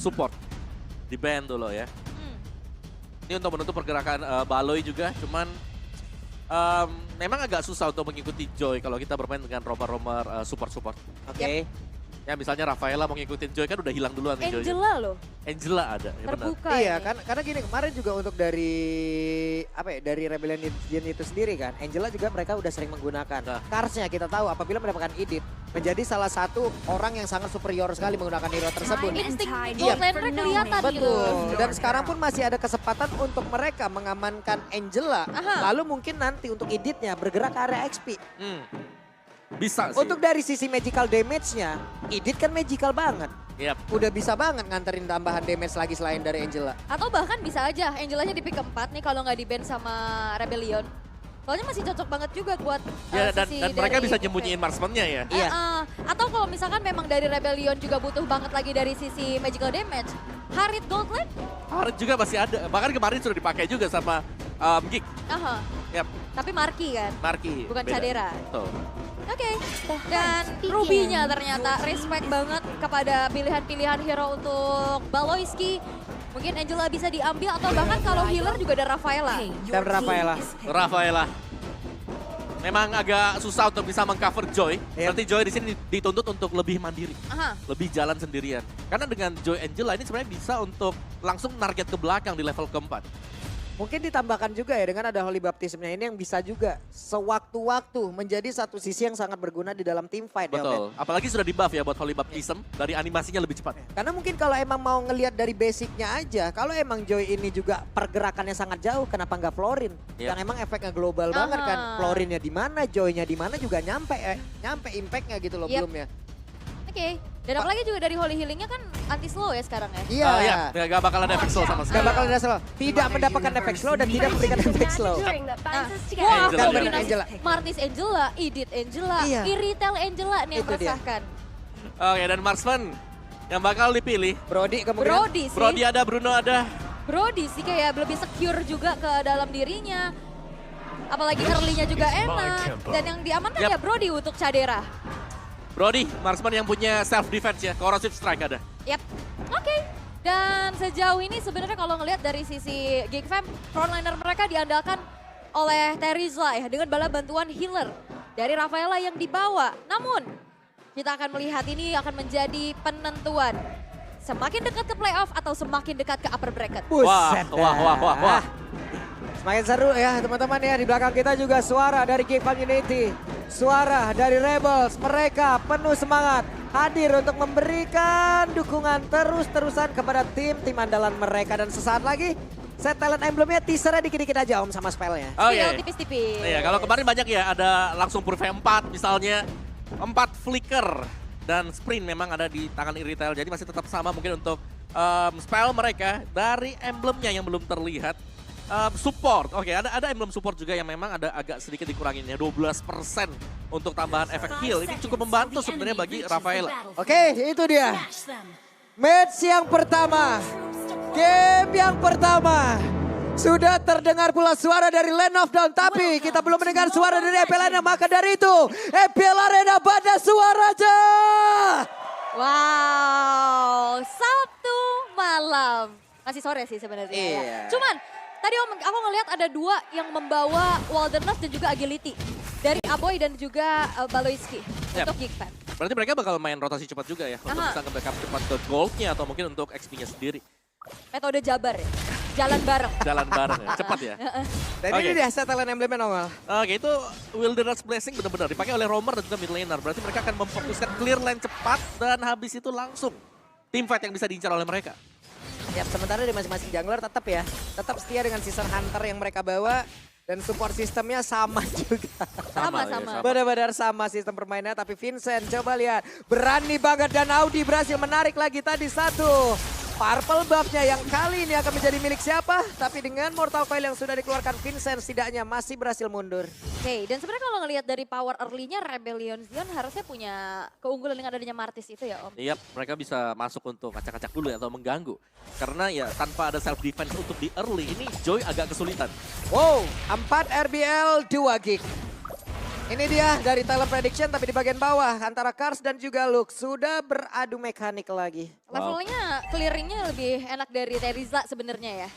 support di band dulu ya. Ini untuk menutup pergerakan Baloi juga, cuman memang agak susah untuk mengikuti Joy kalau kita bermain dengan romer-romer support-support. Oke. Ya misalnya Rafaela mau ngikutin Joy kan udah hilang duluan nih Joy. Angela loh, Angela ada, ya benar. terbuka Iya ini. kan, karena gini kemarin juga untuk dari apa ya, dari Rebellion Legion itu sendiri kan, Angela juga mereka udah sering menggunakan. Nah. Karsnya kita tahu apabila mendapatkan Edith menjadi salah satu orang yang sangat superior sekali menggunakan hero tersebut. Insting Iya. gold laner kelihatan gitu. Betul. Dan sekarang pun masih ada kesempatan untuk mereka mengamankan Angela. Aha. Lalu mungkin nanti untuk Edithnya bergerak ke area XP. Bisa sih. Untuk dari sisi magical damage-nya, Edith kan magical banget. Yap. Udah bisa banget nganterin tambahan damage lagi selain dari Angela. Atau bahkan bisa aja Angelanya di pick keempat nih kalau nggak di ban sama Rebellion. Soalnya masih cocok banget juga buat Ya, dan sisi mereka dari bisa Gifem. nyembunyiin marksman-nya ya. Iya. Atau kalau misalkan memang dari Rebellion juga butuh banget lagi dari sisi magical damage, Harit Gold Lane? Harit juga masih ada. Bahkan kemarin sudah dipakai juga sama Geek. Aha. Yap, Tapi Marki kan, Marki. bukan beda. Cadera. Betul. Oke, dan Ruby-nya ternyata respect banget kepada pilihan-pilihan hero untuk Baloyski. Mungkin Angela bisa diambil atau bahkan kalau healer juga ada Rafaela. Dan Rafaela. Rafaela. Memang agak susah untuk bisa mengcover Joy. Yap. Nanti Joy di sini dituntut untuk lebih mandiri. Aha. Lebih jalan sendirian. Karena dengan Joy Angela ini sebenarnya bisa untuk langsung target ke belakang di level keempat. Mungkin ditambahkan juga ya dengan ada Holy Baptism-nya ini yang bisa juga sewaktu-waktu menjadi satu sisi yang sangat berguna di dalam team fight ya. Oke? Betul. Apalagi sudah di buff ya buat Holy Baptism. Dari animasinya lebih cepat. Karena mungkin kalau emang mau ngelihat dari basicnya aja, kalau emang Joy ini juga pergerakannya sangat jauh, kenapa nggak Florin? Iya. Yang emang efeknya global banget kan. Florinnya di mana, Joy-nya di mana juga nyampe impact-nya gitu loh Yep. belum ya. Oke. Dan apalagi juga dari Holy Healing-nya kan anti slow ya sekarang ya. Iya. Iya, gak bakal ada efek slow sama Gak sekali. bakal ada slow. Tidak mendapatkan efek slow dan tidak memberikan efek slow. Wah, Angela kombinasi Angela. Martis Angela, Edith Angela, Iya. Iritel Angela nih yang Itu dia. meresahkan. Oke, dan marksman yang bakal dipilih. Brody kemungkinan. Brody sih. Brody ada, Bruno ada. Brody sih kayak lebih secure juga ke dalam dirinya. Apalagi early-nya juga enak. Dan yang diamankan Yap. ya Brody untuk Cadera. Brody, marksman yang punya self defense ya, corrosive strike ada. Yap, oke. Dan sejauh ini sebenarnya kalau ngelihat dari sisi Gigfam, frontliner mereka diandalkan oleh Terizla ya dengan bala bantuan healer dari Rafaela yang dibawa. Namun kita akan melihat ini akan menjadi penentuan. Semakin dekat ke playoff atau semakin dekat ke upper bracket. Buset Wah. Semakin seru ya teman-teman ya. Di belakang kita juga suara dari Gifam Unity. Suara dari Rebels. Mereka penuh semangat. Hadir untuk memberikan dukungan terus-terusan kepada tim andalan mereka. Dan sesaat lagi set talent emblemnya teasernya dikit-dikit aja om sama spellnya. Oh Skill iya. tipis-tipis. Iya, kalau kemarin banyak ya, ada langsung purify 4 misalnya. 4 flicker. Dan sprint memang ada di tangan Iritel. Jadi masih tetap sama mungkin untuk spell mereka dari emblemnya yang belum terlihat. Support, oke ada emblem support juga yang memang ada agak sedikit dikuranginnya 12% untuk tambahan efek heal. Ini cukup membantu sebenarnya bagi Rafaela. Oke itu dia. Match yang pertama. Game yang pertama. Sudah terdengar pula suara dari Land of Dawn. Tapi kita belum mendengar suara dari EPL Arena. Maka dari itu EPL Arena pada suaranya. Wow, Sabtu malam. Masih sore sih sebenarnya. Iya. Ya. Cuman tadi aku ngelihat ada dua yang membawa Wilderness dan juga Agility. Dari Aboy dan juga Baloyski Yap. untuk Geekfan. Berarti mereka bakal main rotasi cepat juga ya. Untuk Aha. bisa nge-backup cepat ke goldnya atau mungkin untuk XP-nya sendiri. Metode Jabar ya, jalan bareng. Jalan bareng ya, cepat ya. Dan Oke. ini dia set talent emblemnya nongol. Oke, itu Wilderness Blessing benar-benar dipakai oleh Romer dan juga mid laner. Berarti mereka akan memfokuskan clear lane cepat dan habis itu langsung teamfight yang bisa diincar oleh mereka. Ya, sementara di masing-masing jungler tetap ya. Tetap setia dengan season hunter yang mereka bawa. Dan support sistemnya sama juga. Sama, ya, sama. Benar-benar sama sistem permainannya. Tapi Vincent coba lihat. Berani banget dan Audi berhasil menarik lagi tadi satu. Purple buff-nya yang kali ini akan menjadi milik siapa? Tapi dengan Mortal Coil yang sudah dikeluarkan Vincent setidaknya masih berhasil mundur. Oke, dan sebenarnya kalau ngelihat dari power early-nya Rebellion Zion harusnya punya keunggulan dengan adanya Martis itu ya Om. Iya, mereka bisa masuk untuk acak-acak dulu ya, atau mengganggu. Karena ya tanpa ada self defense untuk di early ini Joy agak kesulitan. Wow, 4 RBL 2 gig. Ini dia dari talent prediction tapi di bagian bawah antara Cars dan juga Lux sudah beradu mekanik lagi. Levelnya clearingnya lebih enak dari Teriza sebenarnya ya.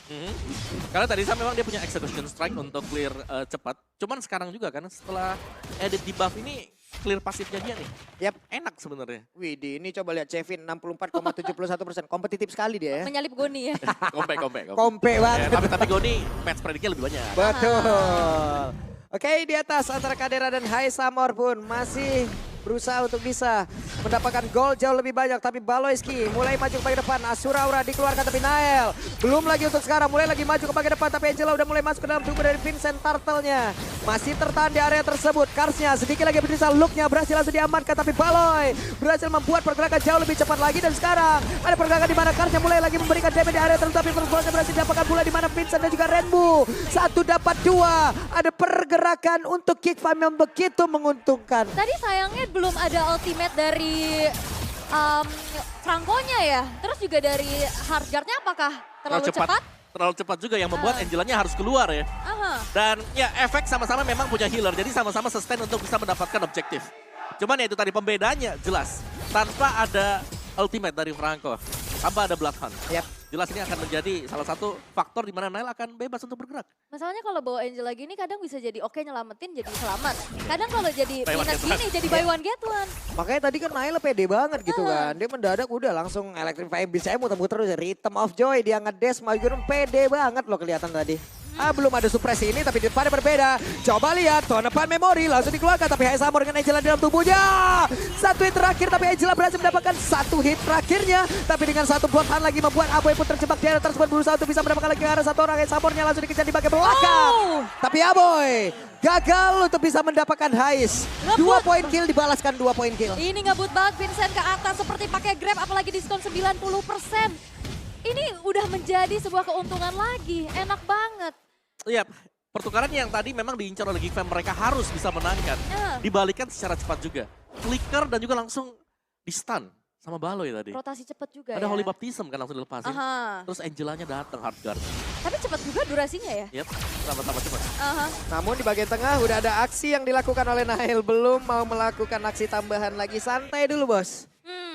Karena tadi memang dia punya execution strike untuk clear cepat. Cuman sekarang juga kan setelah edit debuff ini clear pasifnya dia nih. Yap. Enak sebenarnya. Widih, ini coba lihat Chevin 64,71%. Kompetitif sekali dia ya. Menyalip Goni ya. Kompe. Kompe banget. Tapi Goni match predictnya lebih banyak. Betul. Oke, di atas antara Kadera dan Hai Samor pun masih berusaha untuk bisa mendapatkan gol jauh lebih banyak. Tapi Baloyski mulai maju ke bagian depan. Asura Aura dikeluarkan tapi Nael belum lagi untuk sekarang. Mulai lagi maju ke bagian depan tapi Angela udah mulai masuk ke dalam tubuh dari Vincent Turtle-nya. Masih tertahan di area tersebut. Karsnya sedikit lagi bersisa. Look-nya berhasil langsung diamankan tapi Baloy berhasil membuat pergerakan jauh lebih cepat lagi. Dan sekarang ada pergerakan di mana Karsnya mulai lagi memberikan damage di area tersebut. Tapi pergerakan berhasil didapatkan pula di mana Vincent dan juga Rainbow. 1 dapat 2. Ada pergerakan untuk Kick Farm yang begitu menguntungkan. Tadi sayangnya belum ada ultimate dari Franco-nya ya. Terus juga dari Hardguard-nya apakah terlalu cepat? Terlalu cepat juga yang membuat Angelanya harus keluar ya. Dan ya efek sama-sama memang punya healer. Jadi sama-sama sustain untuk bisa mendapatkan objektif. Cuman ya itu tadi pembedanya jelas. Tanpa ada ultimate dari Franco. Tanpa ada Bloodhound. Yap. Jelas ini akan menjadi salah satu faktor di mana Nail akan bebas untuk bergerak. Masalahnya kalau bawa Angela gini kadang bisa jadi oke nyelamatin jadi selamat. Kadang kalau jadi Buy one, minus get one. gini jadi buy one get one. Makanya tadi kan Naila pede banget gitu kan. Dia mendadak udah langsung electrify beast. Saya muter-muter terus. Rhythm of Joy dia ngedes maju pede banget loh kelihatan tadi. Belum ada supresi ini tapi di depannya berbeda. Coba lihat Tonepan Memori langsung dikeluarkan tapi Hai Samor dengan Angela dalam tubuhnya. 1 hit terakhir tapi Angela berhasil mendapatkan 1 hit terakhirnya. Tapi dengan 1 bloodhound lagi membuat Aboy pun terjebak di area tersebut berusaha untuk bisa mendapatkan lagi arah 1 orang. Hai Samornya langsung dikejar di bagian belakang. Tapi Aboy gagal untuk bisa mendapatkan Hais. 2 poin kill dibalaskan 2 poin kill. Ini ngebut banget Vincent ke atas seperti pakai grab apalagi diskon 90%. Ini udah menjadi sebuah keuntungan lagi. Enak banget. Iya, pertukaran yang tadi memang diincar oleh Geek Fam mereka harus bisa menangkan. Dibalikan secara cepat juga. Flicker dan juga langsung di stun sama Baloy tadi. Rotasi cepat juga Ada ya. Holy Baptism kan langsung dilepasin. Terus Angelanya datang Hardguard. Tapi cepat juga durasinya ya. Yap, sama-sama cepat. Namun di bagian tengah udah ada aksi yang dilakukan oleh Nail. Belum mau melakukan aksi tambahan lagi. Santai dulu bos.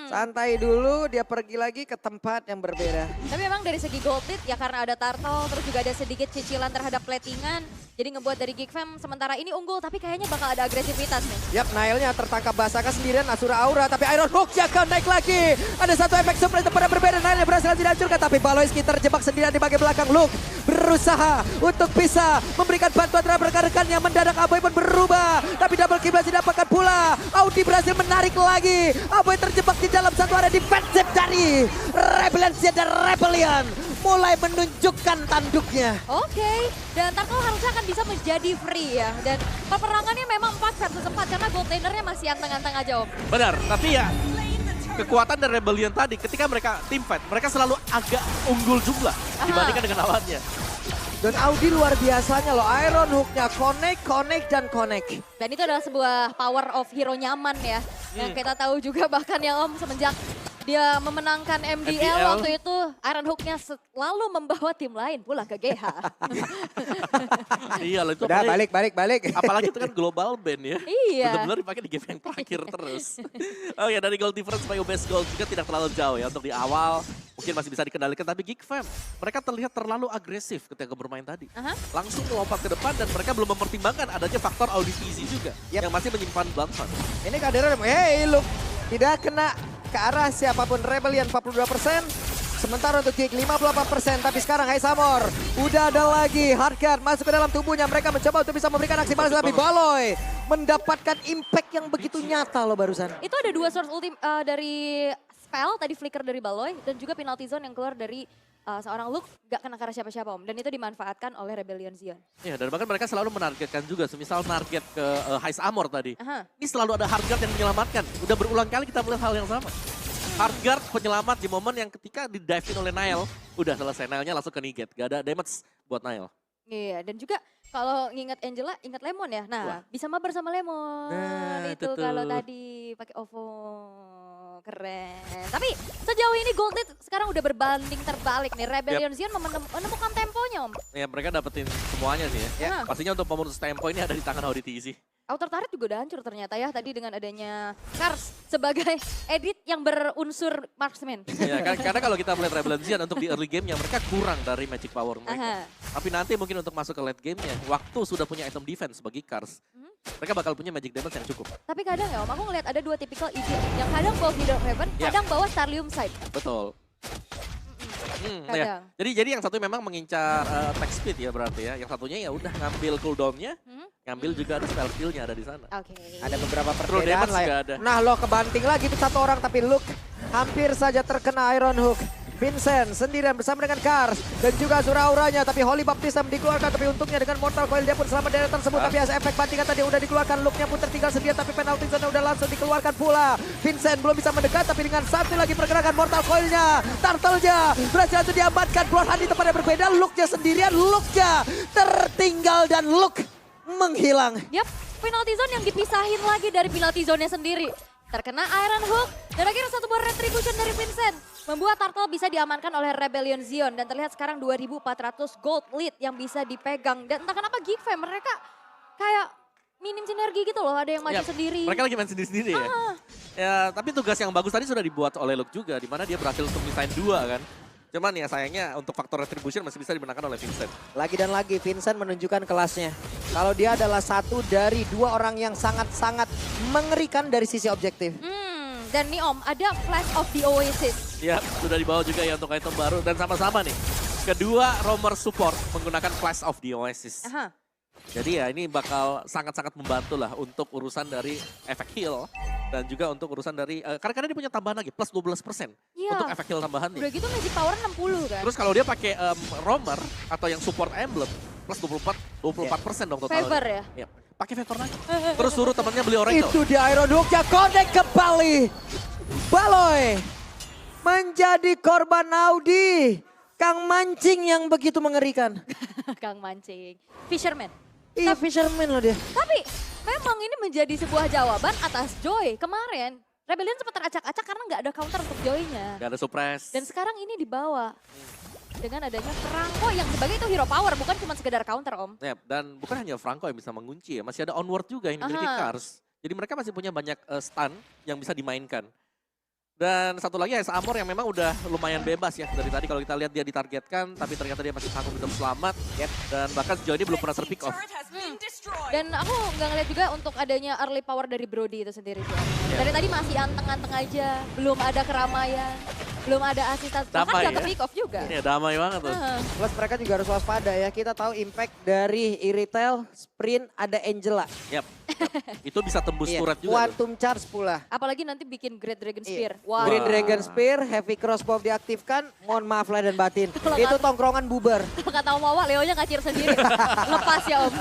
Santai dulu, dia pergi lagi ke tempat yang berbeda. Tapi memang dari segi gold lead ya karena ada turtle, terus juga ada sedikit cicilan terhadap platingan. Jadi ngebuat dari Geek Fam sementara ini unggul, tapi kayaknya bakal ada agresivitas nih. Yap, Nailnya tertangkap basaka sendirian, Asura Aura, tapi Iron Hook akan naik lagi. Ada 1 efek surprise tempat berbeda, Nailnya berhasil dihancurkan, tapi Baloyski terjebak sendirian di bagian belakang. Luke berusaha untuk bisa memberikan bantuan terhadap rekan-rekannya, mendadak Aboy pun berubah. Tapi double kill berhasil didapatkan pula. Audi berhasil menarik lagi. Aboy terjebak di dalam satu area defensif dari Rebellion dan Rebellion. Mulai menunjukkan tanduknya. Oke, dan Turtle harusnya akan bisa menjadi free ya. Dan peperangannya memang 4 versus 4 karena gold lanernya masih anteng-anteng aja Om. Benar, tapi ya kekuatan dari Rebellion tadi ketika mereka team fight, mereka selalu agak unggul jumlah dibandingkan dengan lawannya. Dan Audi luar biasanya loh, Iron Hook-nya connect, dan connect. Dan itu adalah sebuah power of hero nyaman ya. Yang kita tahu juga bahkan ya Om semenjak dia memenangkan MDL waktu itu Iron Hook-nya selalu membawa tim lain pula ke GH. Iya loh, itu udah balik. Apalagi itu kan global band ya. Iya. Benar-benar dipakai di game yang terakhir terus. Oh ya, dari gold difference by best gold juga tidak terlalu jauh ya untuk di awal. Mungkin masih bisa dikendalikan, tapi Geek Fam mereka terlihat terlalu agresif ketika bermain tadi. Langsung melompat ke depan dan mereka belum mempertimbangkan adanya faktor audisi juga yang masih menyimpan Bloodhound. Ini Kadera, hey look, tidak kena ke arah siapapun. Rebellion 42%. Sementara untuk Geek 58%, tapi sekarang Hai Samor udah ada lagi Hardguard masuk ke dalam tubuhnya. Mereka mencoba untuk bisa memberikan aksi balas, tapi Baloy mendapatkan impact yang begitu nyata loh barusan. Itu ada 2 source dari spell, tadi flicker dari Baloy, dan juga penalty zone yang keluar dari seorang Luke, gak kena ke arah siapa-siapa Om. Dan itu dimanfaatkan oleh Rebellion Zion. Ya, dan bahkan mereka selalu menargetkan juga, semisal target ke Hai Samor tadi. Ini selalu ada Hardguard yang menyelamatkan. Udah berulang kali kita melihat hal yang sama. Hardguard penyelamat di momen yang ketika di-dive-in oleh Nail, udah selesai. Nailnya langsung ke negate, gak ada damage buat Nail. Iya, dan juga kalau nginget Angela, ingat Lemon ya. Nah, bisa mabar sama Lemon. Nah, itu kalau tadi pakai OVO. Keren. Tapi sejauh ini Gold Lead sekarang udah berbanding terbalik nih. Rebellion Zion menemukan temponya Om. Ya, mereka dapetin semuanya sih ya. Pastinya untuk pemutus tempo ini ada di tangan Auditi sih. Outer turret juga udah hancur ternyata ya tadi dengan adanya Kars sebagai edit yang berunsur marksman. Ya, karena kalau kita melihat Rebel Zion untuk di early game-nya mereka kurang dari magic power mereka. Aha. Tapi nanti mungkin untuk masuk ke late game-nya, waktu sudah punya item defense bagi Kars. Mereka bakal punya magic damage yang cukup. Tapi kadang ya Om, aku ngeliat ada dua tipikal edit yang kadang bawa Hidden Raven, Ya. kadang bawa Starlium Side. Betul. Kadang. Ya. Jadi yang satu memang mengincar attack speed ya berarti ya. Yang satunya ya udah ngambil cooldown-nya, ngambil juga ada spell kill-nya ada di sana. Oke. Ada beberapa True perbedaan damage lah juga ya. ada. Nah lo kebanting lagi itu satu orang tapi Luke hampir saja terkena Iron Hook. Vincent sendirian bersama dengan Kars dan juga Azura auranya tapi Holy Baptism dikeluarkan tapi untungnya dengan Mortal Coil dia pun selamat dari tersebut tapi as efek bantingan tadi udah dikeluarkan Luke-nya pun tertinggal sendirian tapi penalti zone udah langsung dikeluarkan pula. Vincent belum bisa mendekat tapi dengan satu lagi pergerakan Mortal Coil-nya Turtle-nya berhasil langsung diamankan. Bloodhound di tempat yang berbeda, Luke-nya sendirian, Luke-nya tertinggal dan Luke menghilang. Yap, penalty zone yang dipisahin lagi dari penalty zone-nya sendiri. Terkena Iron Hook dan akhirnya satu buah retribution dari Vincent. Membuat Turtle bisa diamankan oleh Rebellion Zion. Dan terlihat sekarang 2.400 gold lead yang bisa dipegang. Dan entah kenapa Geek Fam mereka kayak minim sinergi gitu loh. Ada yang maju Ya, sendiri. Mereka lagi main sendiri-sendiri ya. Ya. Tapi tugas yang bagus tadi sudah dibuat oleh Luke juga. Dimana dia berhasil untuk desain 2 kan. Cuman ya sayangnya untuk faktor retribution masih bisa dimenangkan oleh Vincent. Lagi dan lagi Vincent menunjukkan kelasnya. Kalau dia adalah satu dari dua orang yang sangat-sangat mengerikan dari sisi objektif. Dan nih Om, ada Flash of the Oasis. Ya, sudah dibawa juga ya untuk item baru. Dan sama-sama nih, kedua roamer support menggunakan Flash of the Oasis. Aha. Jadi ya ini bakal sangat-sangat membantu lah untuk urusan dari efek heal. Dan juga untuk urusan dari, karena dia punya tambahan lagi, plus 12% Iya. untuk efek heal tambahan nih. Udah gitu magic power 60 kan. Terus kalau dia pakai roamer atau yang support emblem, plus 24% dong totalnya. Favor ya? Iya. Pakai favor lagi. Terus suruh temannya beli oracle. Itu dia Iron Hook-nya connect kembali. Baloy menjadi korban Audi. Kang mancing yang begitu mengerikan. Kang mancing. Fisherman. Iya fisherman loh dia. Tapi memang ini menjadi sebuah jawaban atas Joy. Kemarin Rebellion sempat teracak-acak karena nggak ada counter untuk Joy-nya. Gak ada suppress. Dan sekarang ini dibawa. Dengan adanya Franco yang sebagai itu hero power, bukan cuma sekedar counter Om. Ya, dan bukan hanya Franco yang bisa mengunci ya, masih ada onward juga yang dimiliki Aha. Kars. Jadi mereka masih punya banyak stun yang bisa dimainkan. Dan satu lagi Ice Armor yang memang udah lumayan bebas ya. Dari tadi kalau kita lihat dia ditargetkan, tapi ternyata dia masih sanggup untuk selamat. Dan bahkan sejauh ini belum pernah terpick off. Dan aku nggak ngeliat juga untuk adanya early power dari Brody itu sendiri sih. Dari tadi masih anteng-anteng aja, belum ada keramaian, belum ada asisten. Bahkan Damai nggak ya. terpick off juga. Ini damai banget tuh. Plus mereka juga harus waspada ya. Kita tahu impact dari Iritel, Sprint, ada Angela. Yap. Itu bisa tembus Iya, turret juga tuh. Quantum Charge pula. Apalagi nanti bikin Great Dragon Spear. Iya. Wow. Green Dragon Spear, Heavy Crossbow diaktifkan. Mohon maaf lahir dan batin. Itu tongkrongan bubar. Kalau kata Om Wawa, Leonya ngacir sendiri. Lepas ya Om.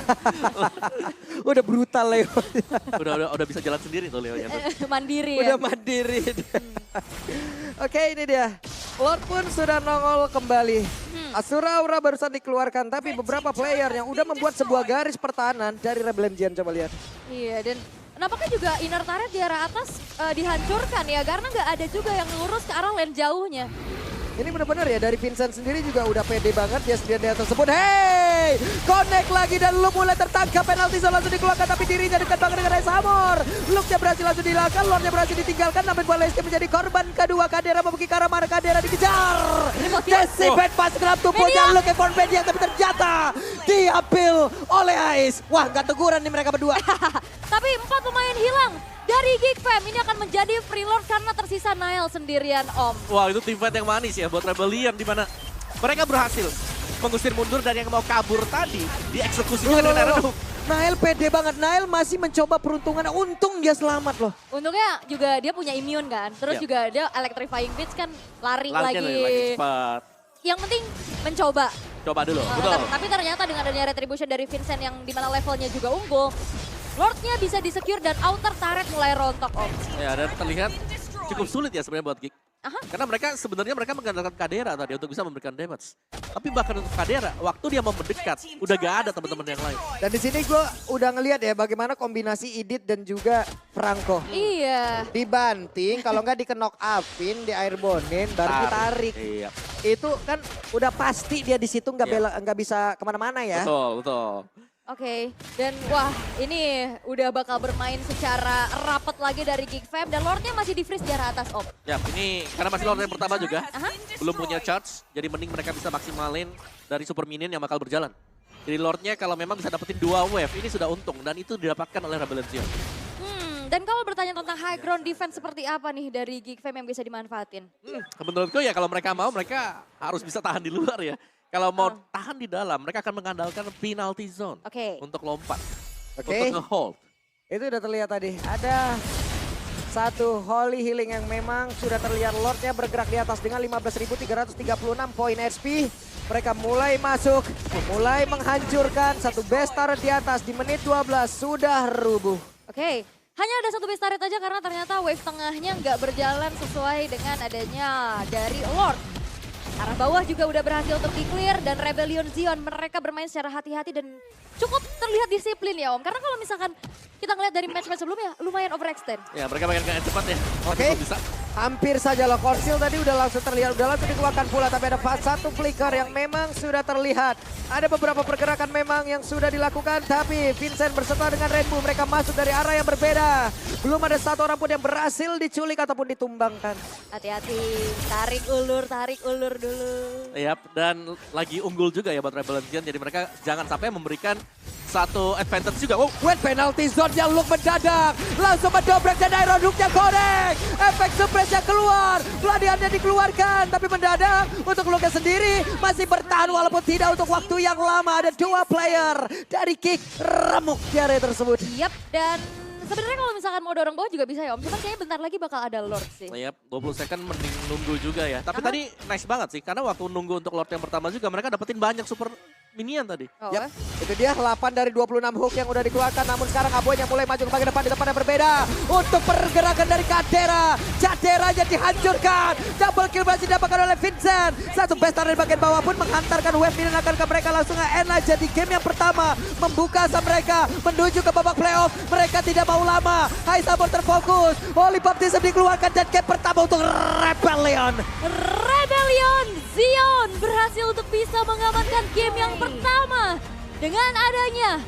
Udah brutal Leo. udah bisa jalan sendiri tuh Leonya tuh. Mandiri ya. Udah mandiri. Oke ini dia. Lord pun sudah nongol kembali. Asura Aura barusan dikeluarkan. Tapi beberapa player yang udah membuat sebuah garis pertahanan dari Rebellion Zion. Coba lihat. Iya dan nampaknya juga inner turret di arah atas dihancurkan ya. Karena nggak ada juga yang ngurus ke arah lane jauhnya. Ini benar-benar ya dari Vincent sendiri juga udah pede banget dia sendiri di tersebut. Hey! Connect lagi dan Luke mulai tertangkap. Penalti zone langsung dikeluarkan tapi dirinya dekat banget dengan Ice Armor. Luke-nya berhasil langsung dihilangkan. Lord-nya berhasil ditinggalkan. Namun bola Lesti menjadi korban kedua. Kadera membuki ke arah mana Kadera dikejar. Decibate pas gelap tubuhnya Luke yang korban yang tapi ternyata diambil oleh Ice. Wah gak teguran nih mereka berdua. Tapi 4 pemain hilang dari Geek Fam. Ini akan menjadi free lord karena tersisa Nile sendirian Om. Wah itu teamfight yang manis ya buat Rebellion di mana mereka berhasil mengusir mundur dan yang mau kabur tadi dieksekusinya dengan Iron Hook. Nail pede banget. Nail masih mencoba peruntungan. Untung dia selamat loh. Untungnya juga dia punya immune kan. Terus Yap. juga dia electrifying beats kan lari Lagi lagi. cepat. Yang penting mencoba. Coba dulu, betul. Tapi ternyata dengan adanya retribution dari Vincent yang dimana levelnya juga unggul. Lordnya bisa disecure dan outer turret mulai rontok Om. Ya dan terlihat cukup sulit ya sebenarnya buat Geek. Aha. Karena sebenarnya mereka mengandalkan Kadera tadi untuk bisa memberikan damage. Tapi bahkan untuk Kadera, waktu dia mau mendekat, udah gak ada teman-teman yang lain. Dan di sini gue udah ngelihat ya bagaimana kombinasi Idit dan juga Franco. Iya. Dibanting, kalau nggak di-knock upin, di airbornein, baru ditarik. Iya, Itu kan udah pasti dia di situ nggak Iya. nggak bisa kemana-mana ya. betul, betul. Oke, dan wah ini udah bakal bermain secara rapat lagi dari Geek Fam dan Lordnya masih di freeze di arah atas Om. Ya, ini karena masih Lord yang pertama juga, Aha. belum punya charge, jadi mending mereka bisa maksimalin dari super minion yang bakal berjalan. Jadi Lordnya kalau memang bisa dapetin 2 wave, ini sudah untung dan itu didapatkan oleh Rebellion Zion. Dan kalau bertanya tentang high ground defense seperti apa nih dari Geek Fam yang bisa dimanfaatin? Menurutku ya kalau mereka mau, mereka harus bisa tahan di luar ya. Kalau mau tahan di dalam, mereka akan mengandalkan penalty zone Oke. untuk lompat, Oke. untuk nge-hold. Itu udah terlihat tadi. Ada satu Holy Healing yang memang sudah terlihat Lordnya bergerak di atas dengan 15.336 poin HP. Mereka mulai masuk, mulai menghancurkan satu base turret di atas di menit 12 sudah rubuh. Oke, hanya ada satu base turret aja karena ternyata wave tengahnya nggak berjalan sesuai dengan adanya dari Lord. Arah bawah juga udah berhasil untuk di-clear dan Rebellion Zion mereka bermain secara hati-hati dan cukup terlihat disiplin ya Om. Karena kalau misalkan kita ngeliat dari match-match sebelumnya lumayan overextend. Ya mereka pengen ke cepat ya, tapi Oke. belum bisa. Hampir saja loh, Konsil tadi udah langsung terlihat, udah langsung dikeluarkan pula. Tapi ada satu flicker yang memang sudah terlihat. Ada beberapa pergerakan memang yang sudah dilakukan. Tapi Vincent berserta dengan Rainbow, mereka masuk dari arah yang berbeda. Belum ada satu orang pun yang berhasil diculik ataupun ditumbangkan. Hati-hati, tarik ulur dulu. Yap, dan lagi unggul juga ya buat Rebellion Zion, jadi mereka jangan sampai memberikan satu advantage juga. Oh, When penalty zone yang look mendadak. Langsung mendobrak dan Iron Hook-nya korek. Efek surprise-nya keluar. Peladiannya dikeluarkan. Tapi mendadak untuk Luka sendiri masih bertahan walaupun tidak untuk waktu yang lama. Ada 2 player dari Kick remuk di area tersebut. Yap, dan sebenarnya kalau misalkan mau dorong bawah juga bisa ya Om. Cuman kayaknya bentar lagi bakal ada Lord sih. yap, 20 second mending nunggu juga ya. Tapi tadi nice banget sih, karena waktu nunggu untuk Lord yang pertama juga mereka dapetin banyak super minion tadi. Oh, Yap, itu dia 8 dari 26 hook yang udah dikeluarkan. Namun sekarang Aboy yang mulai maju ke bagian depan di tempat yang berbeda. Untuk pergerakan dari Kadera. Caderanya dihancurkan. Double kill berhasil didapatkan oleh Vincent. Satu best dari bagian bawah pun menghantarkan wave minion akan ke mereka langsung nge-end aja di game yang pertama. Membuka asa mereka menuju ke babak playoff. Mereka tidak mau lama. High Sabor terfokus. Holy Baptism dikeluarkan dan game pertama untuk Rebellion. Rebellion Zion berhasil untuk bisa mengamankan game yang pertama dengan adanya